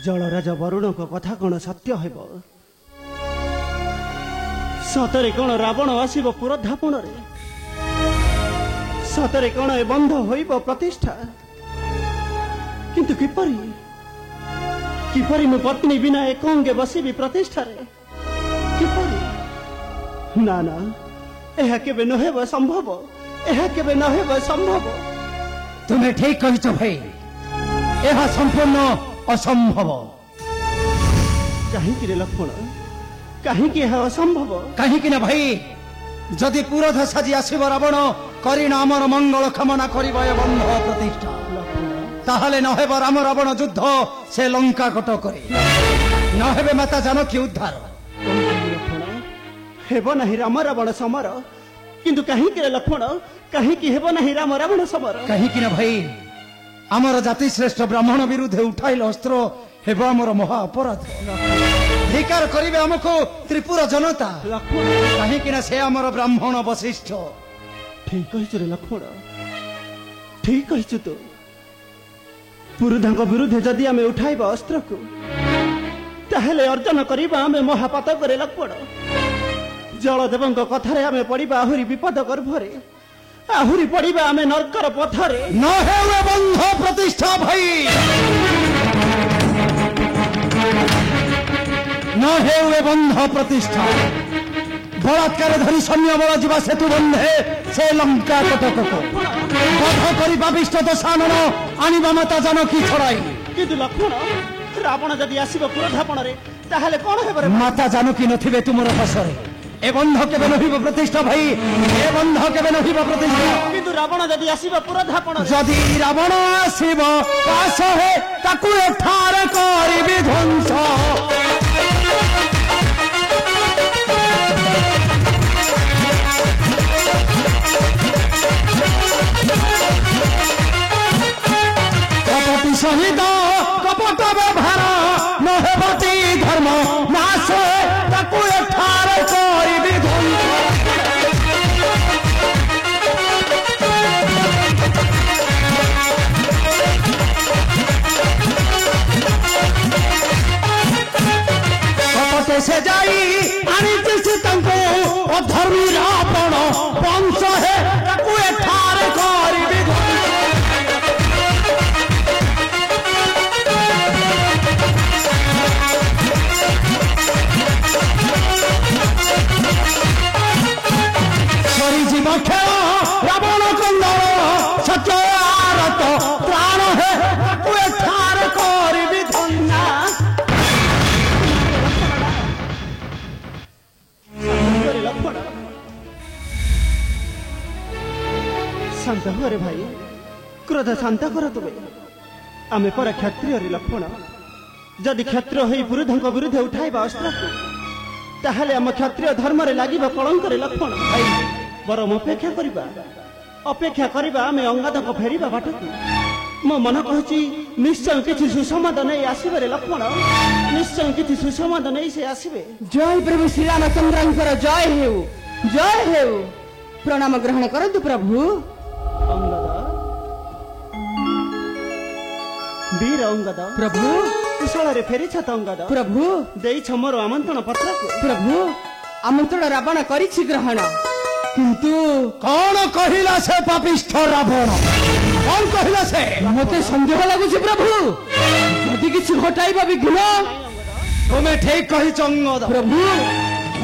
जलराज वरुण को कथा कौन सत्य हेब सतरे कौन रावण आसब पुरधापण सतरे कौन ए बंध होइब प्रतिष्ठा किंतु किपरि किपरि मो पत्नी बिना एकंगे बसिबी प्रतिष्ठा रे किपरि ना ना एहा केबे न हेब संभव एहा केबे न हेब संभव तुम्हें ठीक कहिछ भाई एहा संपूर्ण असंभव कहीं लक्ष्मण कहीं असंभव कहीं ना भाई जदि पुरध साजी आसब रावण करिण आमर मंगल कामना करिब ए बंध प्रतिष्ठा ताहले न हेब राम रावण युद्ध से लंका कट करे न हेबे माता जानकी उद्धार हेब नहीं राम रावण समर किंतु कहीं लक्ष्मण कहीं हेब नहीं राम रावण समर कहीं ना भाई आमर जाति श्रेष्ठ ब्राह्मण विरुद्धे उठाइल अस्त्र हेब आमर महा अपराध धिकार करिबे हमको त्रिपुरा जनता कहीं से आमर ब्राह्मण वशिष्ठ ठीक कहिछु रे लक्ष्मण ठीक कहिछु तो पुरुधा विरुद्धे जदि आमे उठाइबा अस्त्र को ताहेले अर्जन करिबा आमे महापातक रे लक्ष्मण जलदेवଙ୍କ कथारे आमे पड़िबा आहुरी विपद गर्भरे आहुरी पड़िबा आमे नरकर पथरे न हेउ बंध प्रतिष्ठा भाई न हेउ बंध प्रतिष्ठा बलात्कार धरी सैन्य बल जीवा सेतु बंधे से लंका कटक बध करी पापिष्ट दशानन आनिबा माता जानकी छड़ाई किंतु लक्ष्मण रावण जदि आसीब पुरधापण रे ताहाले कोन हेबरे माता जानकी नथिबे तुमर पासरे ए बंध केबे नहिब प्रतिष्ठा भाई ए बंध केबे नहिब प्रतिष्ठा किंतु रावण जदि आसीब पुरधापण जदि रावण आसीब पास हे ताकू एठार करिबि ध्वंस कपटी सहित कपट व्यवहार न हेबती धर्म नाश ताकू एठार करिबि ध्वंस कपटे से जाई आनिछि सीतांको अधर्मी रावण वंश हे ताकू एठार करिबि ध्वंस जीव खेल रावण कंदर सत्य आरत प्राण हे ठार करिबि धन्ना शांत हो रे भाई क्रोध शांत कर तुमे आमे पर क्षत्रिय रे लक्ष्मण जदि क्षत्रिय होई पुरुधंक विरुद्धे उठाइबा अस्त्र ताहले हम क्षत्रिय धर्म रे लागिबा कलंक रे लक्ष्मण भाई बरम अपेक्षा करिबा आमे अंगादक फेरिबा बाटकु मो मन कहछि निश्चय किछि सुसंवाद नै आसीबे रे लक्ष्मण निश्चय किछि सुसंवाद नै से आसीबे जय प्रभु श्री रामचंद्रंकर जय हेउ प्रणाम ग्रहण करंतु प्रभु अंगद वीर अंगद प्रभु कुशल रे फेरी छत अंगद प्रभु देई छ मोर आमंत्रण पत्र को प्रभु आमंत्रण रावण करिछि ग्रहण किंतु कौन कहिला से पापिष्ठ रावण कौन कहिला से मते संदेह लागुछि प्रभु यदि किछि घटाइबा विघ्न तुमे ठीक कहि अंगद प्रभु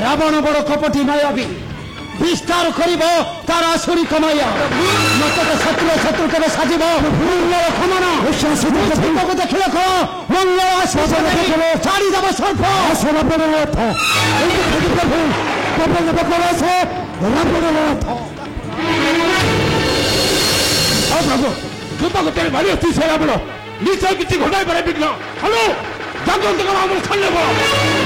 रावण बड़ कपटी मायावी विस्तार करिब तार आसुरी कमाया मत शत्रु केबे साजिब मंगल खमना विश्वास को देखले को मंगल आश्वास देखले छाड़ी दब सर्प आसुर परनाथ प्रभु प्रभु बकरा से रावणनाथ ओ प्रभु कृपा तेरे भारी अति से रावण निश्चय किछि घटाई पारे विघ्न हेलो जगत का नाम छले बो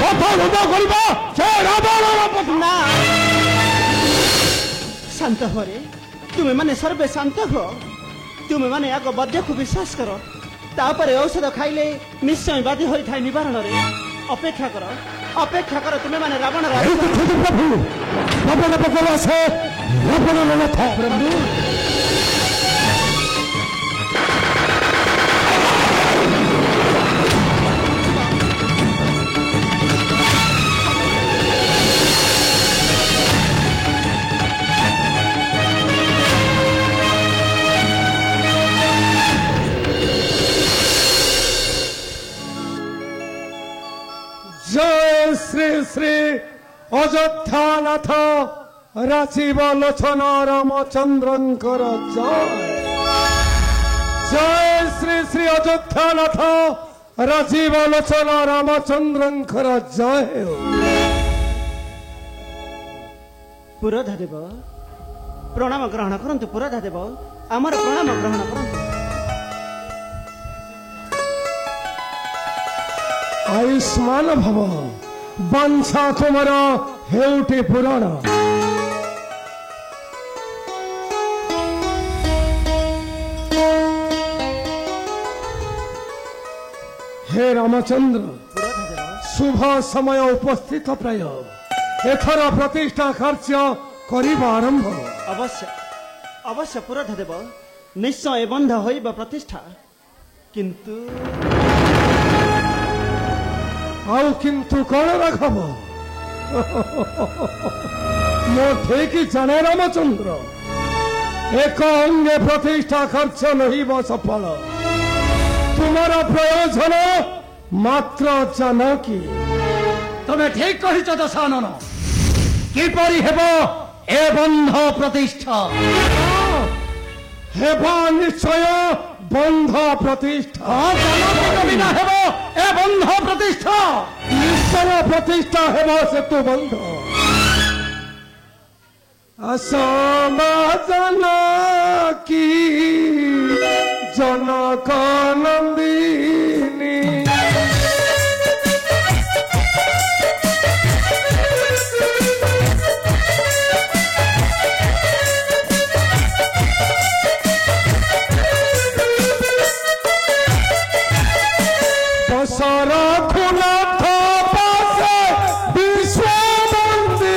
पथ उबा करिब से रावण पथना शांत हो रे तुम्हें माने सर्वे शांत हो तुम्हें माने आग वैद्य को विश्वास करो तापरे औषध खाइले निश्चय बाधी होई थाई निवारण रे अपेक्षा करो ଅପେକ୍ଷା କର ତୁମେ ମାନେ ରାବଣର এই ଦେଖନ୍ତୁ ପ୍ରଭୁ ପବନ ପବନ ଆସେ ରାବଣର ରଥ ପ୍ରଭୁ जय श्री श्री अयोध्यानाथ राजीव लोचन रामचंद्रंकर जय जय श्री श्री अयोध्यानाथ राजीव लोचन रामचंद्रंकर जय पुरोधा देव प्रणाम ग्रहण करंतु पुरोधा देव आमर प्रणाम ग्रहण करंतु आयुष्मान भव वंशा तुमर हेउटी पुराण हे रामचंद्र पुरोधा देव शुभ समय उपस्थित प्राय एथर प्रतिष्ठा कार्य करिबा आरंभ अवश्य अवश्य पुरोधा देव निश्चय बंध होइब प्रतिष्ठा किंतु आउ किंतु कौन राघव मो ठीक जाने रामचंद्र एक अंगे प्रतिष्ठा खर्च नहीं सफल तुम्हारा प्रयोजन मात्र जानकी तमे ठीक कहिଛ दशानन किपरि हेबो ए बंध प्रतिष्ठा हेबा निश्चय बंध प्रतिष्ठा बिना हेबो ए बंध प्रतिष्ठा निश्चय प्रतिष्ठा हेबा से तो बंध असमाजन की जनक नंदिनी रघुनाथ पासे विश्ववंदिनी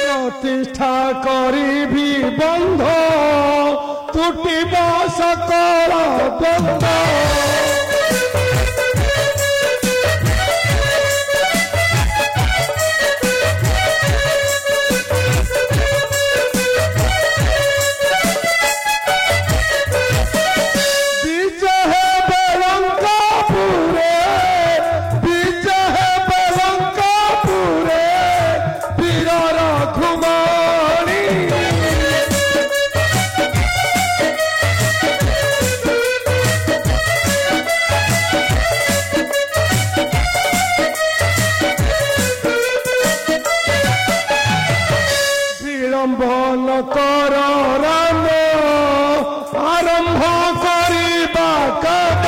प्रतिष्ठा करी भी बंध टूटिब सकल बंध विलंबन कर राम आरंभ करिबा काम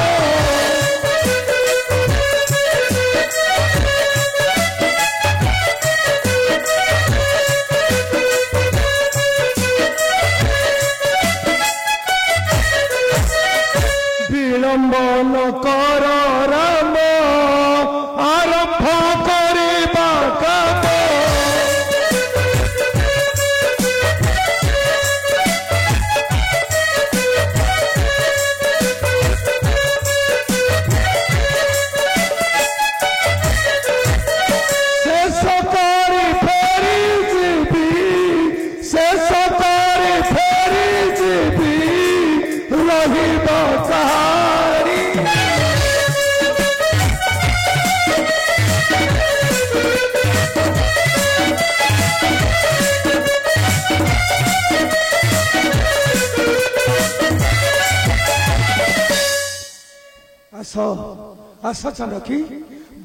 विलंबन कर राम आरंभ करिबा काम आस जानकी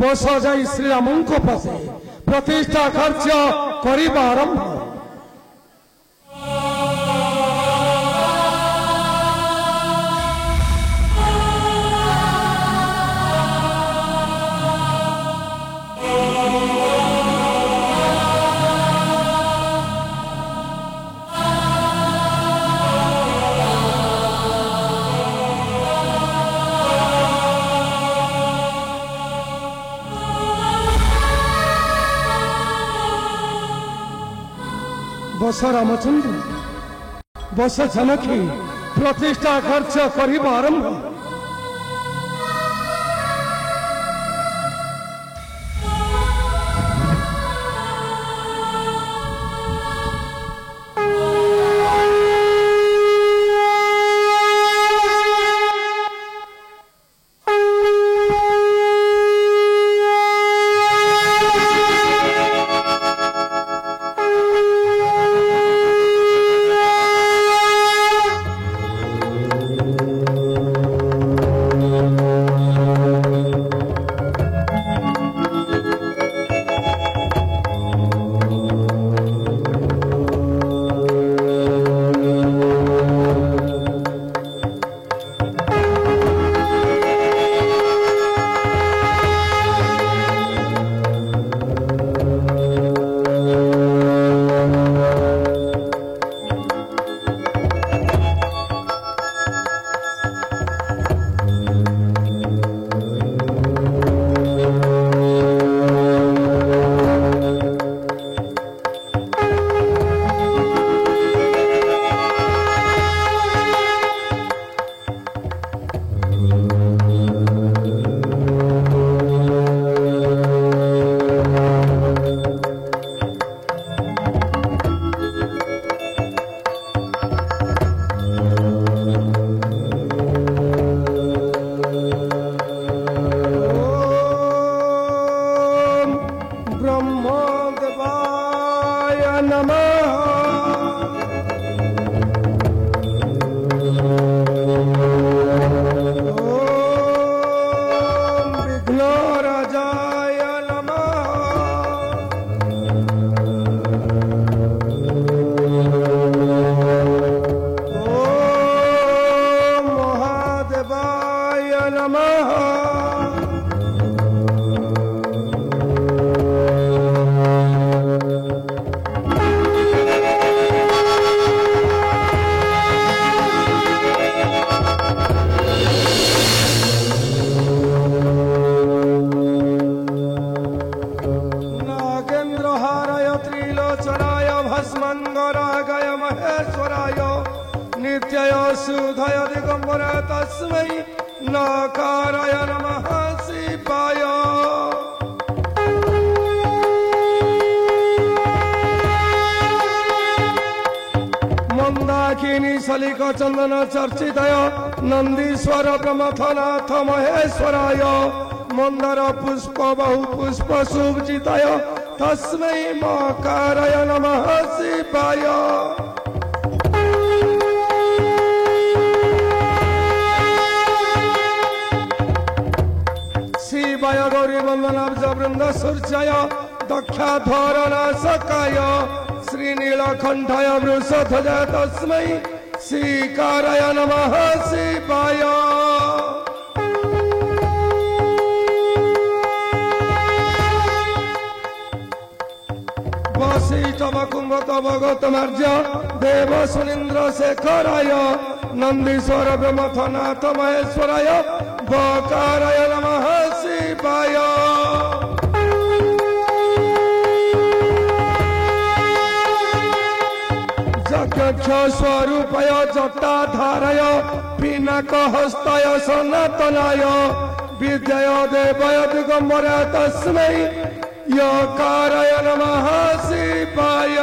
बस जाई श्रीराम पासे प्रतिष्ठा कार्य करवा आरंभ। बस रामचंद्र बस जानकी प्रतिष्ठा कार्य करवा आरंभ। चंदन चर्चितय नंदीश्वर प्रमथनाथ महेश्वराय मंदर पुष्प बहु पुष्प शुभजितय तस्मै मकाराय नमः शिवाय। शिवाय गौरी वंदनाब्ज वृंद सूर्याय दक्षाधरनाशकाय श्रीनीलकंठाय वृषध्वजाय तस्मै श्रीकाराय नमः शिवाय। वशिष्ठ कुंभक भगवतमार्य देव सुनीन्द्र शेखराय नंदीश्वर ब्रह्मथनाथ महेश्वराय बकाराय नमः शिवाय। स्वरूपाय जटाधाराय पिनाक हस्ताय सनातनाय विद्याय देवाय दिगंबराय तस्मै यकाराय नमः शिवाय।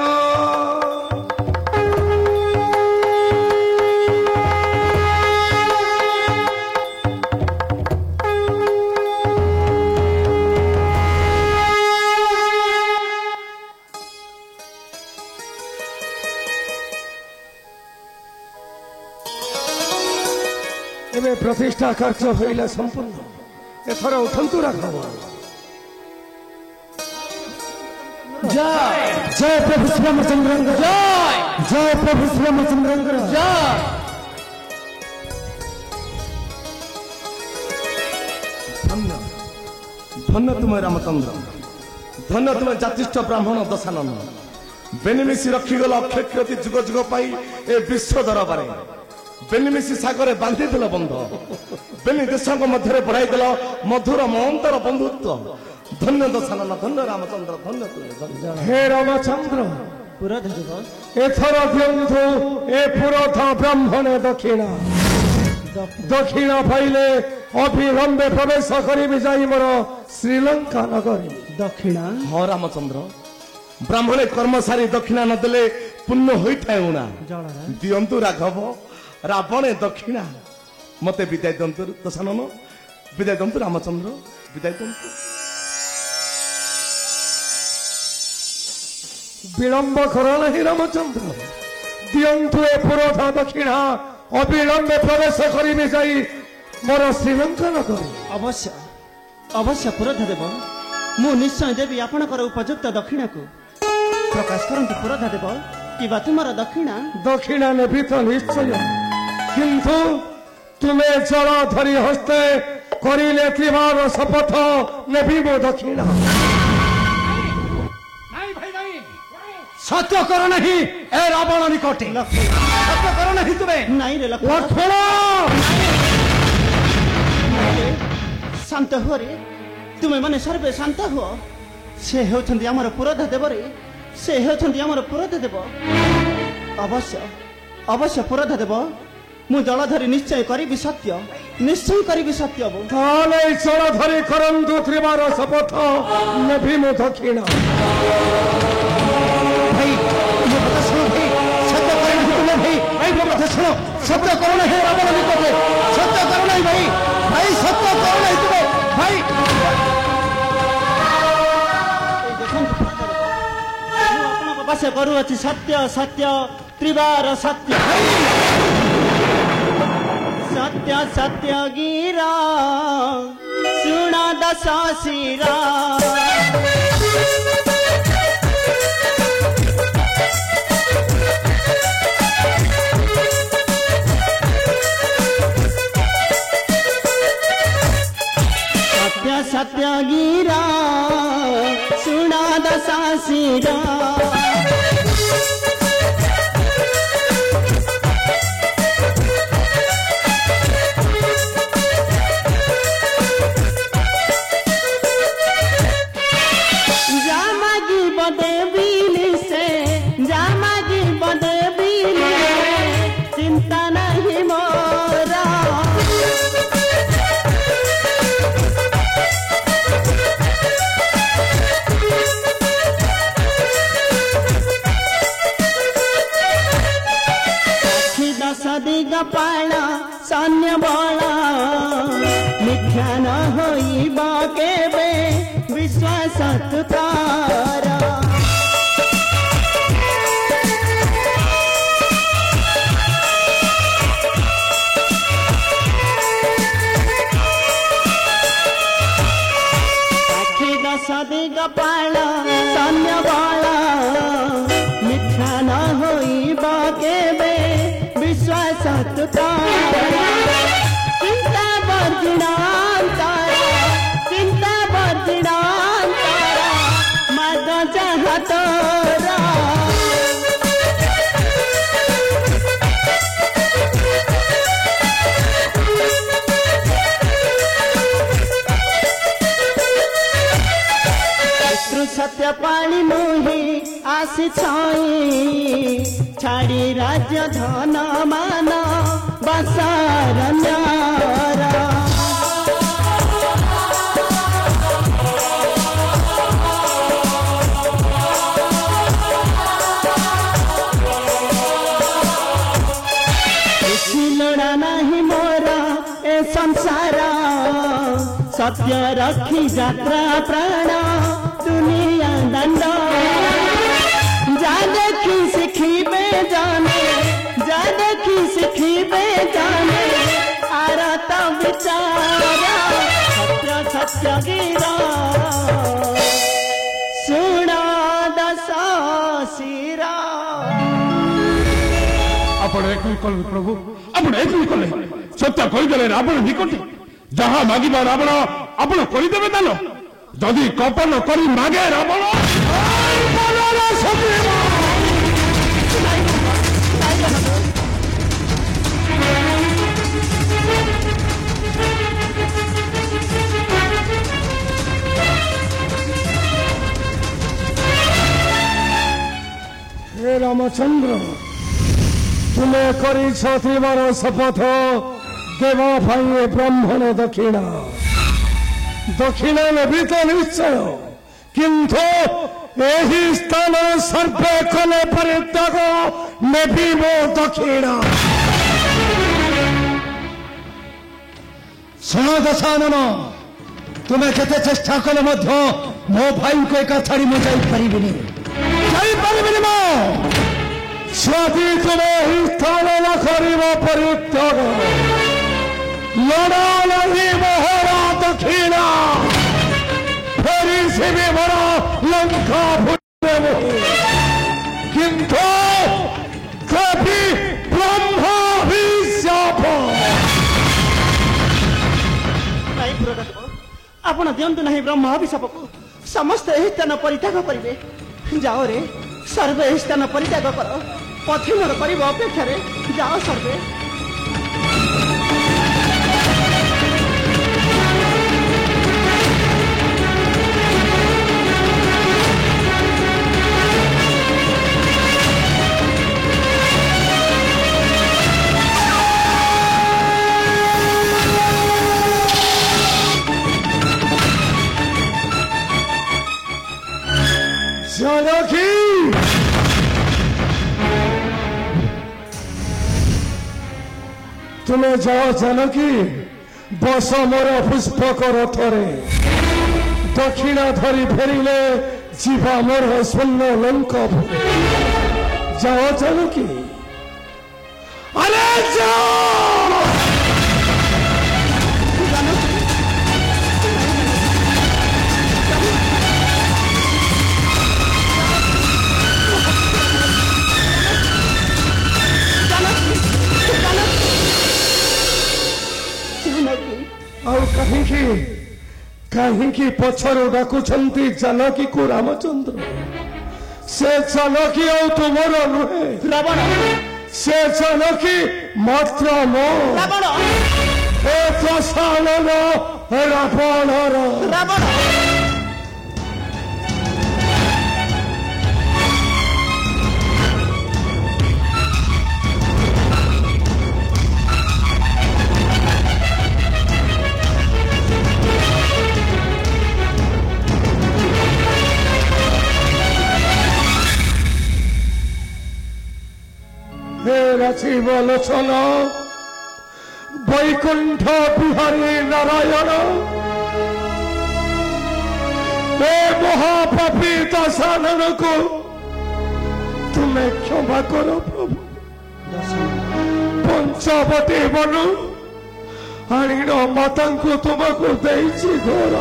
प्रतिष्ठा कार्य होइला संपूर्ण एथर उठंतु राघव जय जय प्रभु श्रीरामचंद्र जय जय प्रभु श्रीरामचंद्र जय धन्य धन्य तुम्हें रामचंद्र धन्य तुम्हें जातिष्ठ ब्राह्मण दशानन बेनिमिसी रखीगल अक्षयकृति जुग जुग पाई ए विश्व दरबार बेनिमिसी सागर बांधी दिल बंध बेनि देशों मध्य बढ़ाई दिल मधुर महंतर बंधुत्व धन्य दशानन धन्य रामचंद्र धन्य हे रामचंद्र एथर दियंतु ए पुरथ ब्राह्मण दक्षिणा दक्षिणा पाइले अविलंबे प्रवेश करी जाई मोर श्रीलंका नगरी दक्षिणा हाँ रामचंद्र ब्राह्मणे कर्मचारी दक्षिणा नदेले पुण्य होइथाय उना दियंतु राघव रावणे दक्षिणा मते विदाय दियंतु दशानन विदाय दियंतु रामचंद्र विदाय दियंतु विलंब कर नहीं रामचंद्र दियंतु ए पुरोधा दक्षिणा अविलंबे प्रवेश करी जाई मोर श्रीलंका नगरी अवश्य अवश्य पुरोधा देव मु निश्चय देवी आपणकर उपयुक्त दक्षिणा को प्रकाश करंतु पुरोधा देव कि तुमर दक्षिणा दक्षिणा नेबी तो निश्चय किंतु तुम्हें जल धरी हस्ते करिले त्रिवार शपथ नेबी मो दक्षिणा सत्य कर नहीं ए रावण निकटे सत्य कर नहीं तुम्हें नहीं रे लक्ष्मण शांत हुआ रे तुम्हें माने सर्वे शांत हुआ से होछंती हमर पुरोधा देव रे से होछंती हमर पुरोधा देव अवश्य अवश्य पुरोधा देव मु जलधरी निश्चय करी सत्य निश्चय करी सत्य ताले जलधरी करंतु त्रिवार शपथ नेबी मो दक्षिणा भाई ये बात सुनो भाई सत्य कर नहीं तुम्हें भाई भाई वो बात सुनो सत्य करो नहीं रावण निकटे सत्य करो नहीं भाई भाई सत्य करो नहीं तुम्हें भाई बस करू अच्छी सत्य सत्य त्रिवार सत्य सत्य सत्य गिरा सुना दशा शिरा सत्य सत्य गिरा सुना दशा शिरा चिंता नहीं मोरा दिगपाला सैन्य बला मिथ्या न होइबा केबे विश्वास तुतारा दिगपाला सैन्य बला मिथ्या न होइबा केबे विश्वास तुतारा चिंता वर्जिणांतरा मद जहतरा सत्य पाणी मुही आसी छाई छाड़ी राज्य धन मान बसार न्यारा लड़ा नहीं मोरा ए संसारा सत्य रखी यात्रा प्राण दुनिया दंड जा देखी सिखिबे जाने जा देखी सिखिबे जाने आरत विचारा सत्य सत्यगिरा सुना दशाशिरा आपण एक कले प्रभु आपण एक कले सत्य कहीदेले रावण निकट जहाँ मागिबा रावण आपण करदेवे दान जदि कपन करी मागे रावण हे रामचंद्र तुम्हें करी शपथ देवा भाई ब्राह्मण दक्षिणा दक्षिणा नेबी तो निश्चय किंतु यही स्थान सर्वे कले परित्याग नेबी मो दक्षिणा सुन दशानन तुम्हें केते चेष्टा कले मध्य मो भाई को एका छाड़ी मु जाई परिबिनी स्वाति तुम्हें ही स्थान न करिब परित्याग लड़ा नहीं मोहरा दक्षिणा फेरी से भी बड़ा लंका भूले किंतु कभी ब्रह्मा भी शाप नहीं पुरोहित आपण दियंतु नहीं ब्रह्मा अभिशाप को समस्त एही स्थान परित्याग करिवे जाओ रे सर्वे एही स्थान परित्याग कर पथिमर करिब अपेक्षा रे जाओ सर्वे जानकी तुम्हें जाओ जानकी बस मोर पुष्पक रथरे दक्षिणा धरी फेरिले जीवा मोर स्वर्ण लंका जाओ जानकी अरे जाओ और कहीं पछर डाकुंट जानकी को रामचंद्र से जानकी और तुमर नुहे रावण से जानकी मात्र मो हे दशानन रावणर रावण हे राजीव लोचन वैकुंठ बिहारी नारायण हे महापापी दशानन को तुम्हें क्षमा करो प्रभु पंचवटी बनु आणिण माता को तुमको देइछि घोर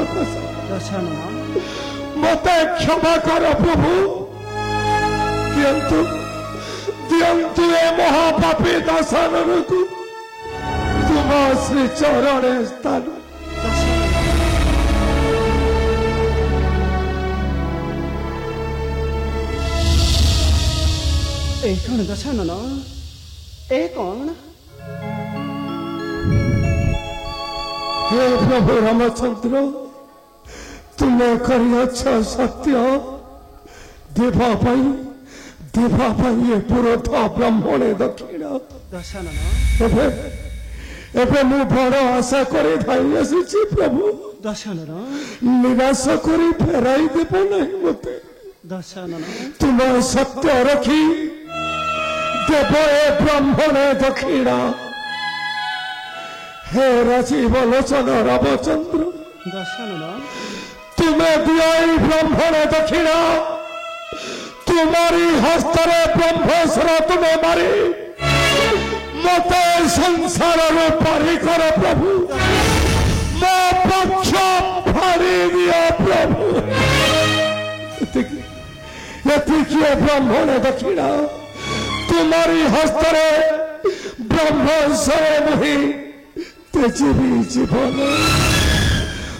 मत क्षमा करो प्रभु किंतु दियंतु ए महापापी दशानन को तुम श्री चरण स्थान ए कौन दशानन ए कौन हे प्रभु रामचंद्र तुम्हें करियछ सत्य देवा ये पुरोधा ब्राह्मणे दक्षिणा दशानन एबे मु बड़ आशा करे धाई आसी प्रभु दशानन निराश करी फेराई देव नहीं मते दशानन तुम सत्य रखी देव ए ब्राह्मणे दक्षिणा हे राजीव लोचन रामचंद्र दशानन तुम्हें दिया ब्राह्मणे दक्षिणा तुम्हारी हस्तरे ब्रह्मेश्वर तुम्हें मारी मत संसार पारी कर प्रभु मो पक्ष एतिकी ब्राह्मण दक्षिण तुम्हारी हस्तरे ब्रह्मस्वरे मुहि तेजवी जीवन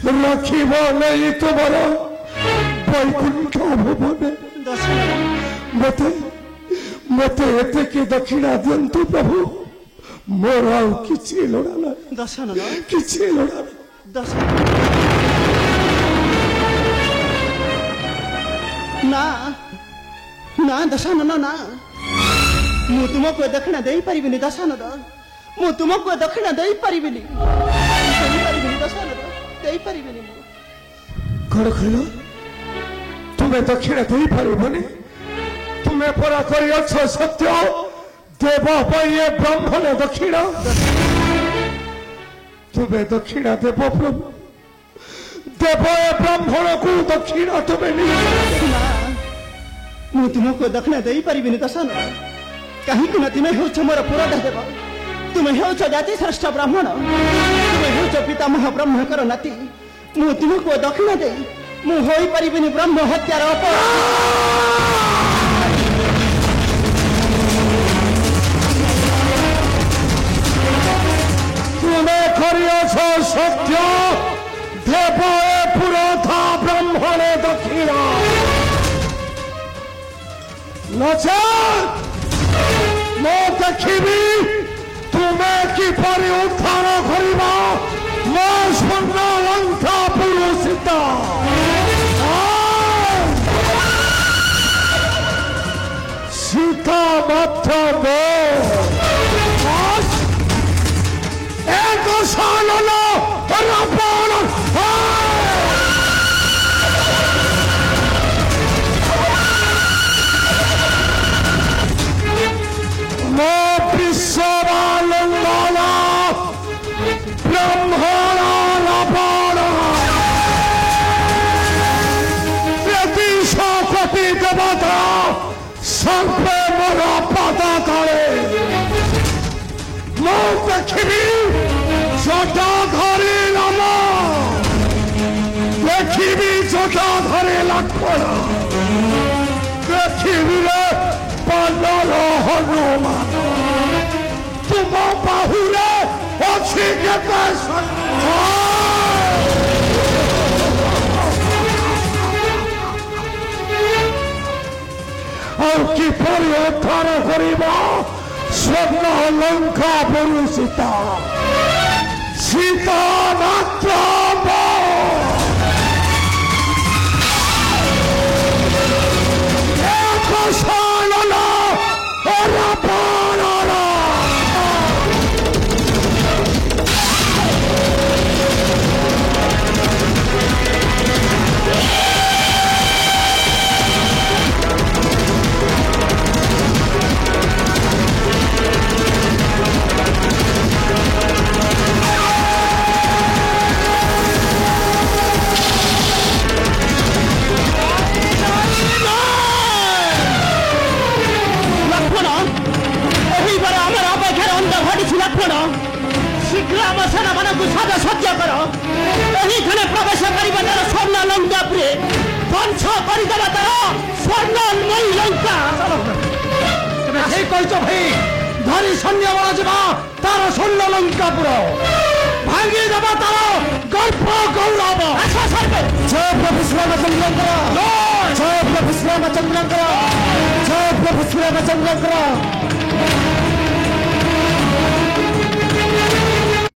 रखिब नहीं तुमर वैकुंठ भुवन मते मते एतिकी दक्षिणा दियंतु प्रभु मोर आउ किछि लोड़ा ना दशानन किछि लोड़ा ना ना दशानन ना मु तुमको दक्षिणा दे परिबिनी दशानन मु तुमको दक्षिणा दे परिबिनी दशानन दे परिबिनी कौन कहलो तुम्हें दक्षिणा दे पारिबनी तुम्हें परा करी अच्छो सत्य देव ये ब्राह्मण दक्षिणा तुम्हें दक्षिणा देव प्रभु देव ए ब्राह्मण को दक्षिणा तुम्हें नहीं मु तुमको दक्षिणा दे परिबिनी दशानन कहीं कि तुम्हें हो मोर पुरोध देव तुम्हें हो जाति श्रेष्ठ ब्राह्मण तुम्हें हो पितामह ब्रह्मकर नाती मु तुमको दक्षिणा दे मु होई परिबिनी ब्रह्म हत्यार तुम्हें करियछ सत्य देव ए पुरोधा ब्राह्मण दक्षिणा नचेत मो देखी तुम्हें किपरि उद्धार करिबा मो स्वर्ण लंका पुरुषिता सीता मात्र मो एक सालन रावण मो विश्ववालंबना ब्रह्मण रावण कोटि देवता सर्वे मोर पद तले मो देखी जटा धरे राम देखी जटा धरे लक्ष्मण देखी पांडल हनुमान तुम बाहुरे अच्छी केते और किपरि उद्धार करिबा स्वर्ण लंका पुरुषिता सीता मात्र एक सालन रावण शीघ्र आम सेना मान साज सज्जा कर प्रवेश कर स्वर्ण लंका ध्वंस करदेव तार स्वर्णमयी लंका भाई धरी सैन्य बल जा तार स्वर्ण लंकापुर भांगी देव तार गर्भ गौरव जय प्रभु श्रीरामचंद्र जय प्रभु श्रीरामचंद्र जय प्रभु श्रीरामचंद्र